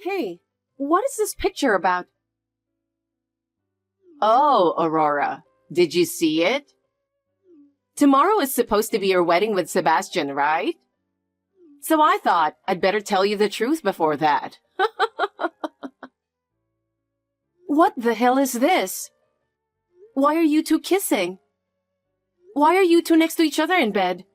Hey, what is this picture about? Oh, Aurora, did you see it? Tomorrow is supposed to be your wedding with Sebastian, right? So I thought I'd better tell you the truth before that. What the hell is this? Why are you two kissing? Why are you two next to each other in bed?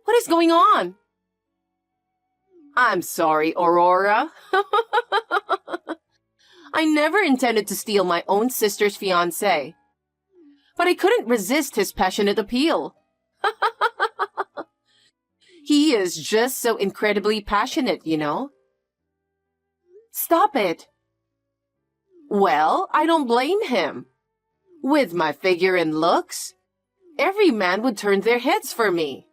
What is going on? I'm sorry, Aurora. I never intended to steal my own sister's fiancé. But I couldn't resist his passionate appeal. He is just so incredibly passionate, you know? Stop it. Well, I don't blame him. With my figure and looks, every man would turn their heads for me.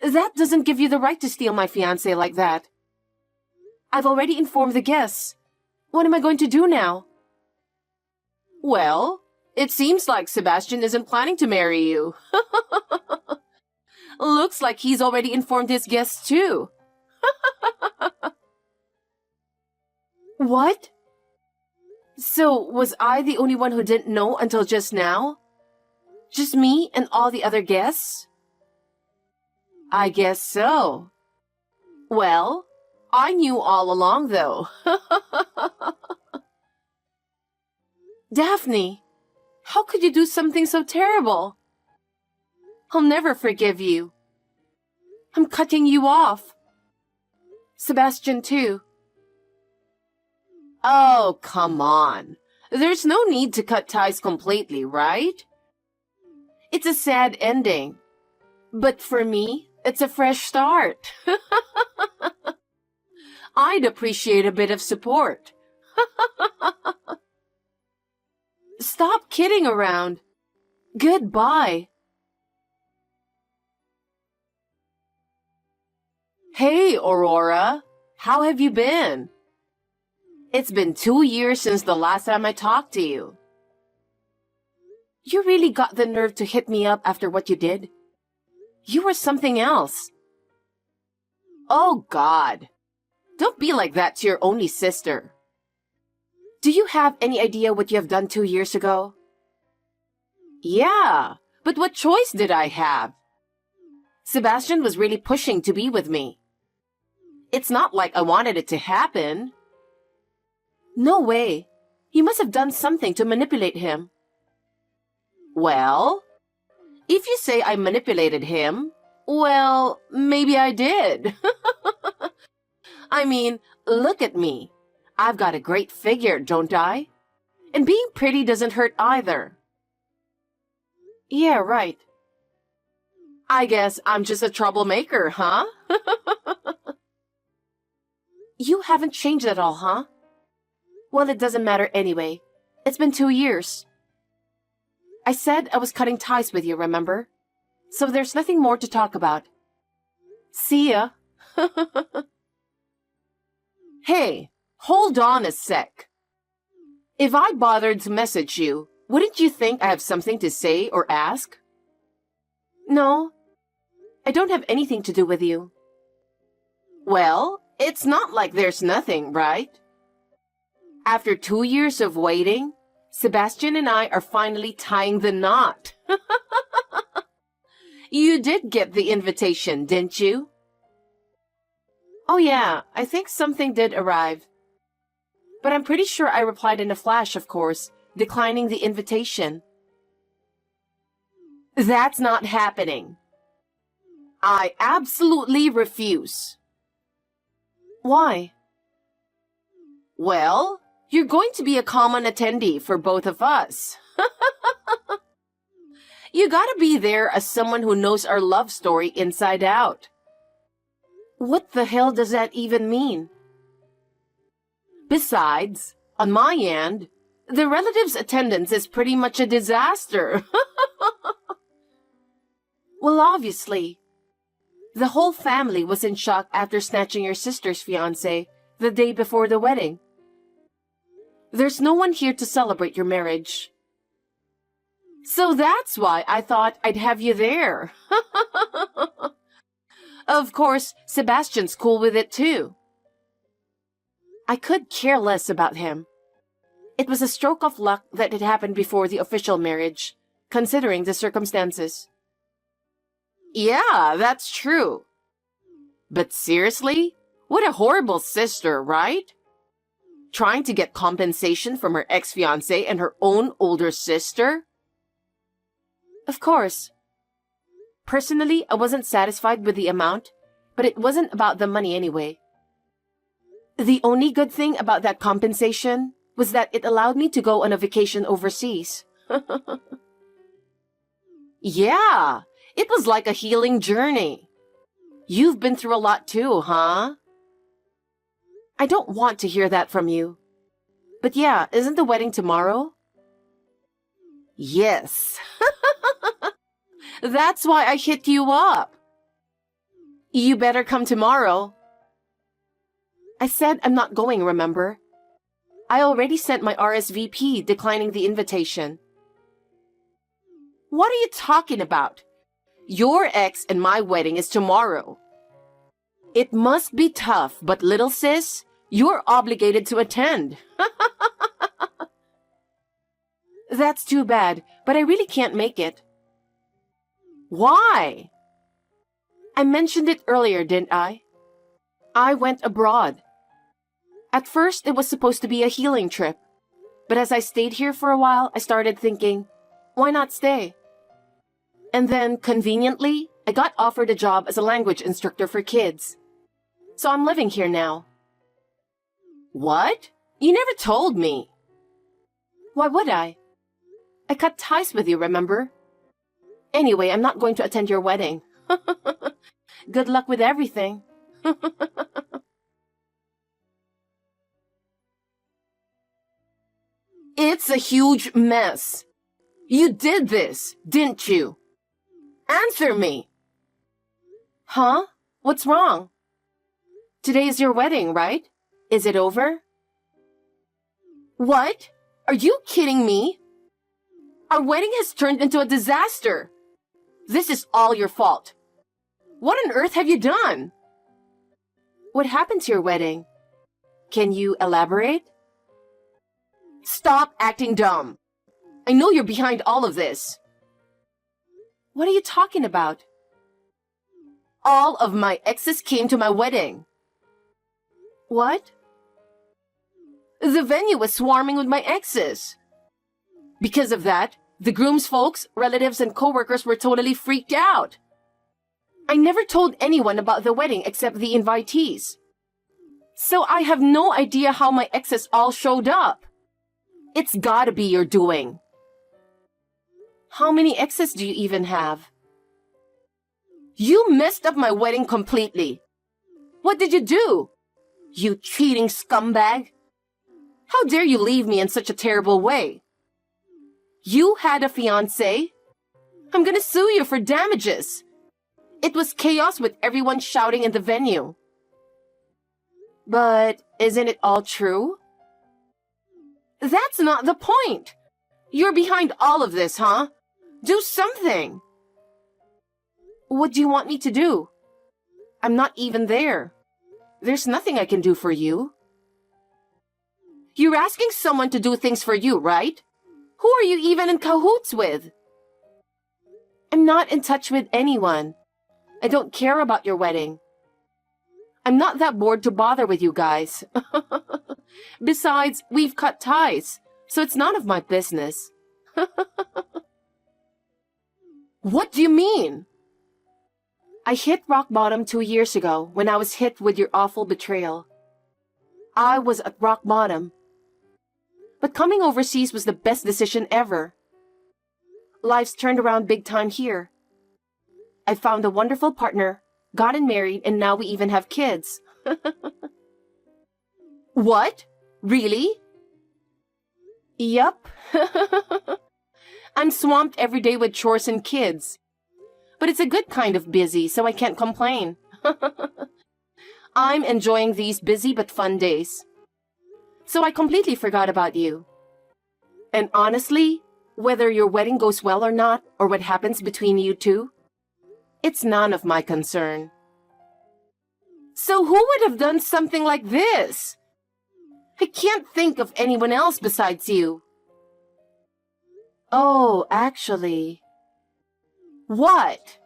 That doesn't give you the right to steal my fiancé like that. I've already informed the guests. What am I going to do now? Well, it seems like Sebastian isn't planning to marry you. Looks like he's already informed his guests too. What? So, was I the only one who didn't know until just now? Just me and all the other guests? I guess so. Well, I knew all along, though. Daphne, how could you do something so terrible? I'll never forgive you. I'm cutting you off. Sebastian, too. Oh, come on. There's no need to cut ties completely, right? It's a sad ending. But for me, it's a fresh start. I'd appreciate a bit of support. Stop kidding around. Goodbye. Hey, Aurora. How have you been? It's been 2 years since the last time I talked to you. You really got the nerve to hit me up after what you did? You were something else. Oh, God. Don't be like that to your only sister. Do you have any idea what you have done 2 years ago? Yeah, but what choice did I have? Sebastian was really pushing to be with me. It's not like I wanted it to happen. No way. You must have done something to manipulate him. Well, if you say I manipulated him, well, maybe I did. I mean, look at me. I've got a great figure, don't I? And being pretty doesn't hurt either. Yeah, right. I guess I'm just a troublemaker, huh? You haven't changed at all, huh? Well, it doesn't matter anyway. It's been 2 years. I said I was cutting ties with you, remember? So there's nothing more to talk about. See ya. Hey, hold on a sec. If I bothered to message you, wouldn't you think I have something to say or ask? No, I don't have anything to do with you. Well, it's not like there's nothing, right? After 2 years of waiting, Sebastian and I are finally tying the knot. You did get the invitation, didn't you? Oh yeah, I think something did arrive. But I'm pretty sure I replied in a flash, of course, declining the invitation. That's not happening. I absolutely refuse. Why? Well, you're going to be a common attendee for both of us. You gotta be there as someone who knows our love story inside out. What the hell does that even mean? Besides, on my end, the relatives' attendance is pretty much a disaster. Well, obviously. The whole family was in shock after snatching your sister's fiancé the day before the wedding. There's no one here to celebrate your marriage. So that's why I thought I'd have you there. Of course, Sebastian's cool with it too. I could care less about him. It was a stroke of luck that it happened before the official marriage, considering the circumstances. Yeah, that's true. But seriously? What a horrible sister, right? Trying to get compensation from her ex-fiancé and her own older sister? Of course. Personally, I wasn't satisfied with the amount, but it wasn't about the money anyway. The only good thing about that compensation was that it allowed me to go on a vacation overseas. Yeah, it was like a healing journey. You've been through a lot too, huh? I don't want to hear that from you. But yeah, isn't the wedding tomorrow? Yes. That's why I hit you up. You better come tomorrow. I said I'm not going, remember? I already sent my RSVP declining the invitation. What are you talking about? Your ex and my wedding is tomorrow. It must be tough, but little sis, you're obligated to attend. That's too bad, but I really can't make it. Why? I mentioned it earlier, didn't I? I went abroad. At first, it was supposed to be a healing trip. But as I stayed here for a while, I started thinking, why not stay? And then, conveniently, I got offered a job as a language instructor for kids. So I'm living here now. What? You never told me. Why would I? I cut ties with you, remember? Anyway, I'm not going to attend your wedding. Good luck with everything. It's a huge mess. You did this, didn't you? Answer me. Huh? What's wrong? Today is your wedding, right? Is it over? What? Are you kidding me? Our wedding has turned into a disaster. This is all your fault. What on earth have you done? What happened to your wedding? Can you elaborate? Stop acting dumb. I know you're behind all of this. What are you talking about? All of my exes came to my wedding. What? The venue was swarming with my exes. Because of that, the groom's folks, relatives, and coworkers were totally freaked out. I never told anyone about the wedding except the invitees. So I have no idea how my exes all showed up. It's gotta be your doing. How many exes do you even have? You messed up my wedding completely. What did you do? You cheating scumbag. How dare you leave me in such a terrible way? You had a fiancé? I'm gonna sue you for damages. It was chaos with everyone shouting in the venue. But isn't it all true? That's not the point. You're behind all of this, huh? Do something. What do you want me to do? I'm not even there. There's nothing I can do for you. You're asking someone to do things for you, right? Who are you even in cahoots with? I'm not in touch with anyone. I don't care about your wedding. I'm not that bored to bother with you guys. Besides, we've cut ties, so it's none of my business. What do you mean? I hit rock bottom 2 years ago when I was hit with your awful betrayal. I was at rock bottom. But coming overseas was the best decision ever. Life's turned around big time here. I found a wonderful partner, gotten married, and now we even have kids. What? Really? Yup. I'm swamped every day with chores and kids. But it's a good kind of busy, so I can't complain. I'm enjoying these busy but fun days. So I completely forgot about you. And honestly, whether your wedding goes well or not, or what happens between you two, it's none of my concern. So who would have done something like this? I can't think of anyone else besides you. Oh, actually. What?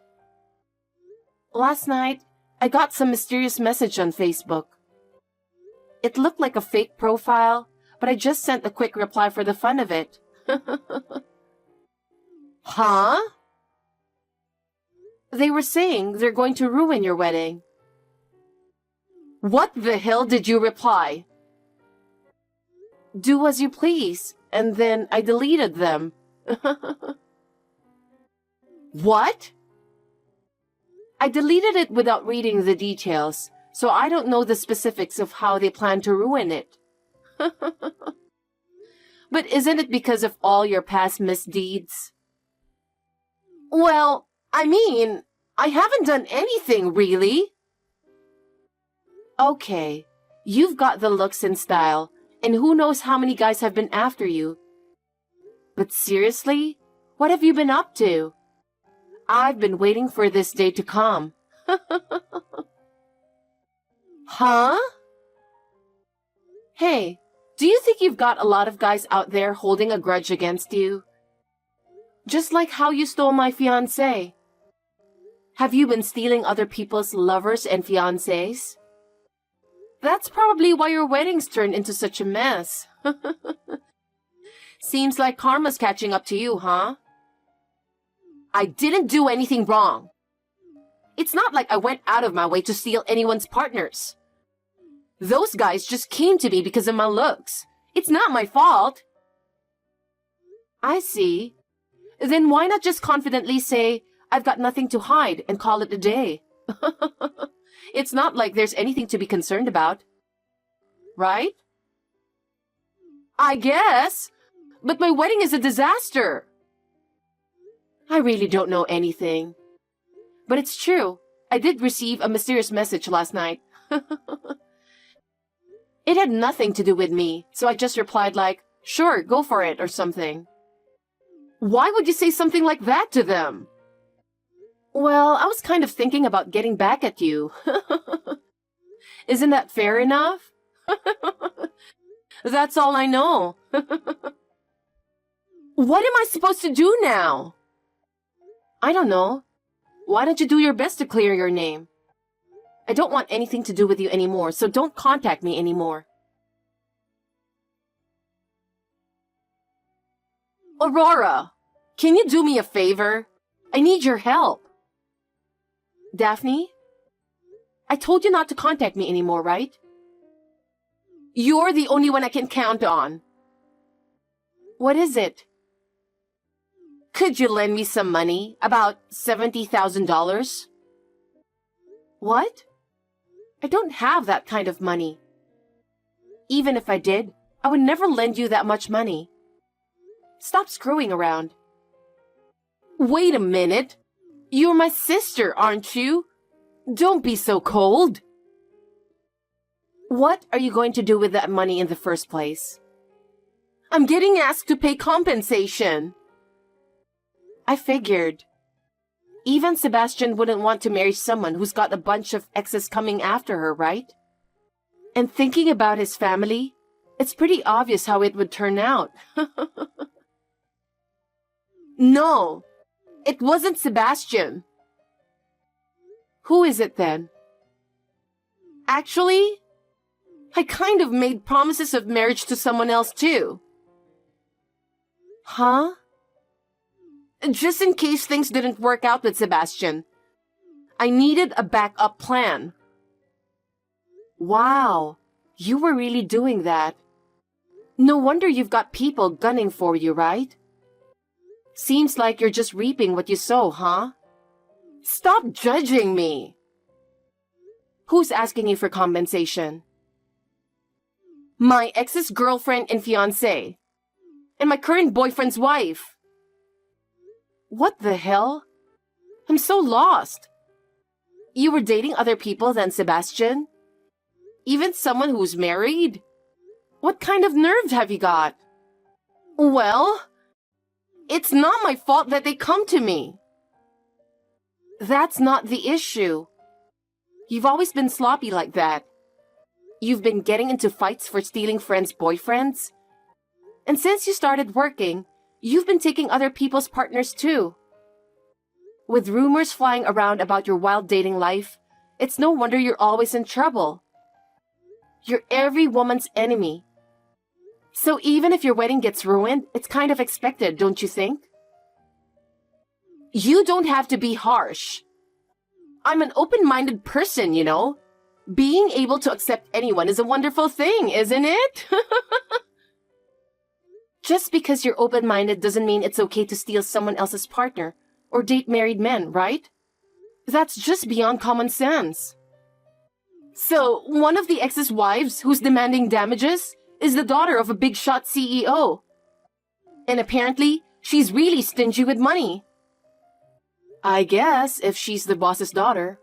Last night, I got some mysterious message on Facebook. It looked like a fake profile, but I just sent a quick reply for the fun of it. Huh? They were saying they're going to ruin your wedding. What the hell did you reply? Do as you please, and then I deleted them. What? I deleted it without reading the details, so I don't know the specifics of how they plan to ruin it. But isn't it because of all your past misdeeds? Well, I mean, I haven't done anything, really. Okay, you've got the looks and style, and who knows how many guys have been after you. But seriously, what have you been up to? I've been waiting for this day to come. Huh? Hey, do you think you've got a lot of guys out there holding a grudge against you? Just like how you stole my fiancé. Have you been stealing other people's lovers and fiancés? That's probably why your wedding's turned into such a mess. Seems like karma's catching up to you, huh? I didn't do anything wrong. It's not like I went out of my way to steal anyone's partners. Those guys just came to me because of my looks. It's not my fault. I see. Then why not just confidently say, I've got nothing to hide and call it a day? It's not like there's anything to be concerned about. Right? I guess. But my wedding is a disaster. I really don't know anything. But it's true. I did receive a mysterious message last night. It had nothing to do with me, so I just replied like, sure, go for it, or something. Why would you say something like that to them? Well, I was kind of thinking about getting back at you. Isn't that fair enough? That's all I know. What am I supposed to do now? I don't know. Why don't you do your best to clear your name? I don't want anything to do with you anymore, so don't contact me anymore. Aurora, can you do me a favor? I need your help. Daphne? I told you not to contact me anymore, right? You're the only one I can count on. What is it? Could you lend me some money? About $70,000? What? I don't have that kind of money. Even if I did, I would never lend you that much money. Stop screwing around. Wait a minute. You're my sister, aren't you? Don't be so cold. What are you going to do with that money in the first place? I'm getting asked to pay compensation. I figured. Even Sebastian wouldn't want to marry someone who's got a bunch of exes coming after her, right? And thinking about his family, it's pretty obvious how it would turn out. No, it wasn't Sebastian. Who is it then? Actually, I kind of made promises of marriage to someone else too. Huh? Just in case things didn't work out with Sebastian. I needed a backup plan. Wow, you were really doing that. No wonder you've got people gunning for you, right? Seems like you're just reaping what you sow, huh? Stop judging me. Who's asking you for compensation? My ex's girlfriend and fiancé. And my current boyfriend's wife. What the hell? I'm so lost. You were dating other people than Sebastian? Even someone who's married? What kind of nerve have you got? Well, it's not my fault that they come to me. That's not the issue. You've always been sloppy like that. You've been getting into fights for stealing friends' boyfriends. And since you started working, you've been taking other people's partners too. With rumors flying around about your wild dating life, it's no wonder you're always in trouble. You're every woman's enemy. So even if your wedding gets ruined, it's kind of expected, don't you think? You don't have to be harsh. I'm an open-minded person, you know. Being able to accept anyone is a wonderful thing, isn't it? Just because you're open-minded doesn't mean it's okay to steal someone else's partner or date married men, right? That's just beyond common sense. So, one of the ex's wives who's demanding damages is the daughter of a big shot CEO. And apparently, she's really stingy with money. I guess if she's the boss's daughter.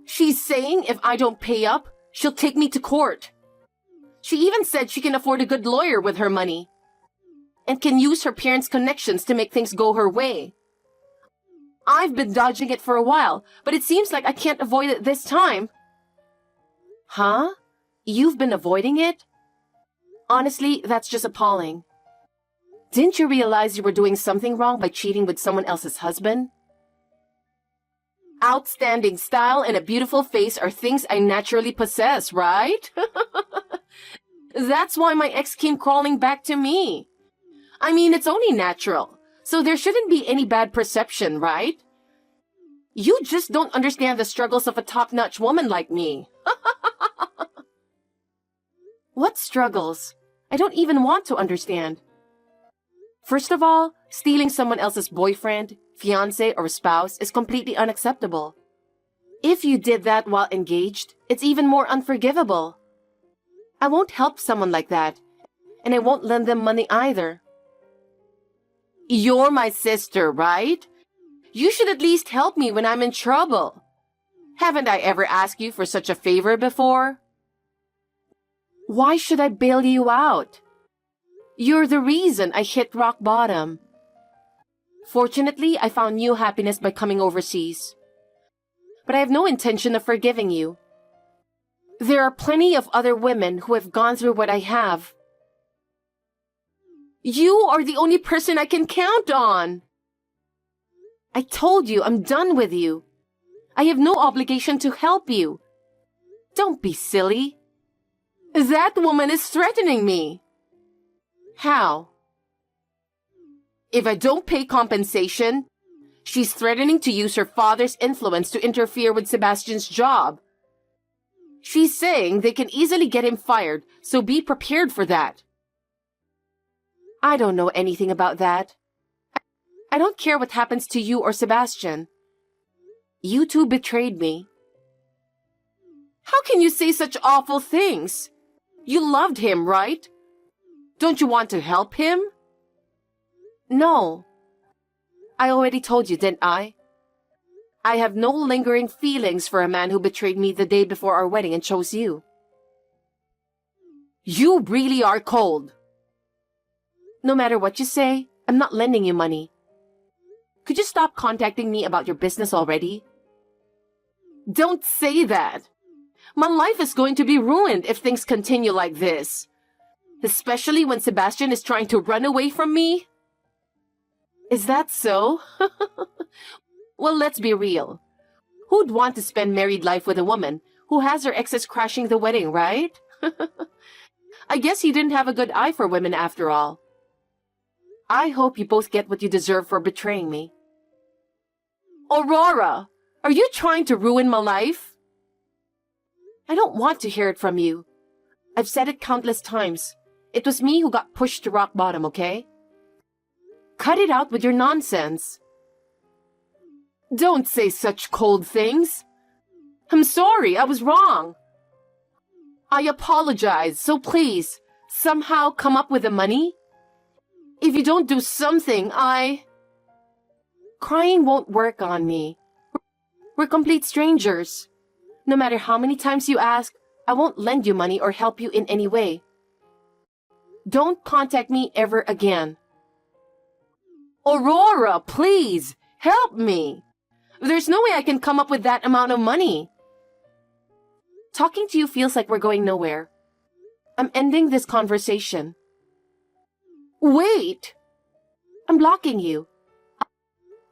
She's saying if I don't pay up, she'll take me to court. She even said she can afford a good lawyer with her money and can use her parents' connections to make things go her way. I've been dodging it for a while, but it seems like I can't avoid it this time. Huh? You've been avoiding it? Honestly, that's just appalling. Didn't you realize you were doing something wrong by cheating with someone else's husband? Outstanding style and a beautiful face are things I naturally possess, right? That's why my ex came crawling back to me. I mean, it's only natural, so there shouldn't be any bad perception, right? You just don't understand the struggles of a top-notch woman like me. What struggles? I don't even want to understand. First of all, stealing someone else's boyfriend, fiancé, or spouse is completely unacceptable. If you did that while engaged, it's even more unforgivable. I won't help someone like that, and I won't lend them money either. You're my sister, right? You should at least help me when I'm in trouble. Haven't I ever asked you for such a favor before? Why should I bail you out? You're the reason I hit rock bottom. Fortunately, I found new happiness by coming overseas. But I have no intention of forgiving you. There are plenty of other women who have gone through what I have. You are the only person I can count on. I told you I'm done with you. I have no obligation to help you. Don't be silly. That woman is threatening me. How? If I don't pay compensation, she's threatening to use her father's influence to interfere with Sebastian's job. She's saying they can easily get him fired, so be prepared for that. I don't know anything about that. I don't care what happens to you or Sebastian. You two betrayed me. How can you say such awful things? You loved him, right? Don't you want to help him? No. I already told you, didn't I? I have no lingering feelings for a man who betrayed me the day before our wedding and chose you. You really are cold. No matter what you say, I'm not lending you money. Could you stop contacting me about your business already? Don't say that. My life is going to be ruined if things continue like this. Especially when Sebastian is trying to run away from me. Is that so? Well, let's be real. Who'd want to spend married life with a woman who has her exes crashing the wedding, right? I guess he didn't have a good eye for women after all. I hope you both get what you deserve for betraying me. Aurora, are you trying to ruin my life? I don't want to hear it from you. I've said it countless times. It was me who got pushed to rock bottom, okay? Cut it out with your nonsense. Don't say such cold things. I'm sorry, I was wrong. I apologize, so please, somehow come up with the money. If you don't do something, Crying won't work on me. We're complete strangers. No matter how many times you ask, I won't lend you money or help you in any way. Don't contact me ever again. Aurora, please, help me. There's no way I can come up with that amount of money. Talking to you feels like we're going nowhere. I'm ending this conversation. Wait! I'm blocking you.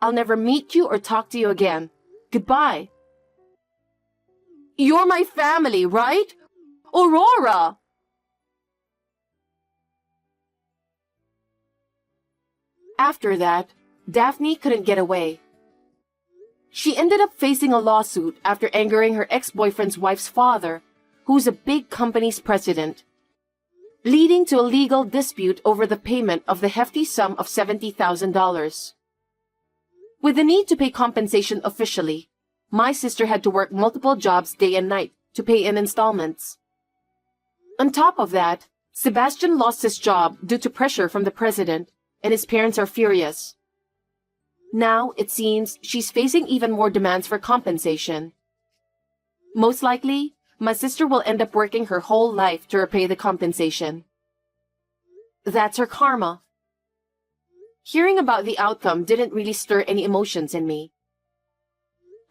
I'll never meet you or talk to you again. Goodbye. You're my family, right? Aurora! After that, Daphne couldn't get away. She ended up facing a lawsuit after angering her ex-boyfriend's wife's father, who's a big company's president, leading to a legal dispute over the payment of the hefty sum of $70,000. With the need to pay compensation officially, my sister had to work multiple jobs day and night to pay in installments. On top of that, Sebastian lost his job due to pressure from the president, and his parents are furious. Now, it seems she's facing even more demands for compensation. Most likely, my sister will end up working her whole life to repay the compensation. That's her karma. Hearing about the outcome didn't really stir any emotions in me.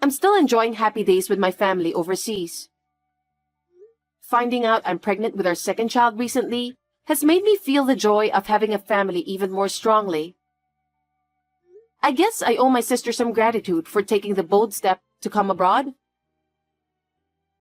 I'm still enjoying happy days with my family overseas. Finding out I'm pregnant with our second child recently has made me feel the joy of having a family even more strongly. I guess I owe my sister some gratitude for taking the bold step to come abroad.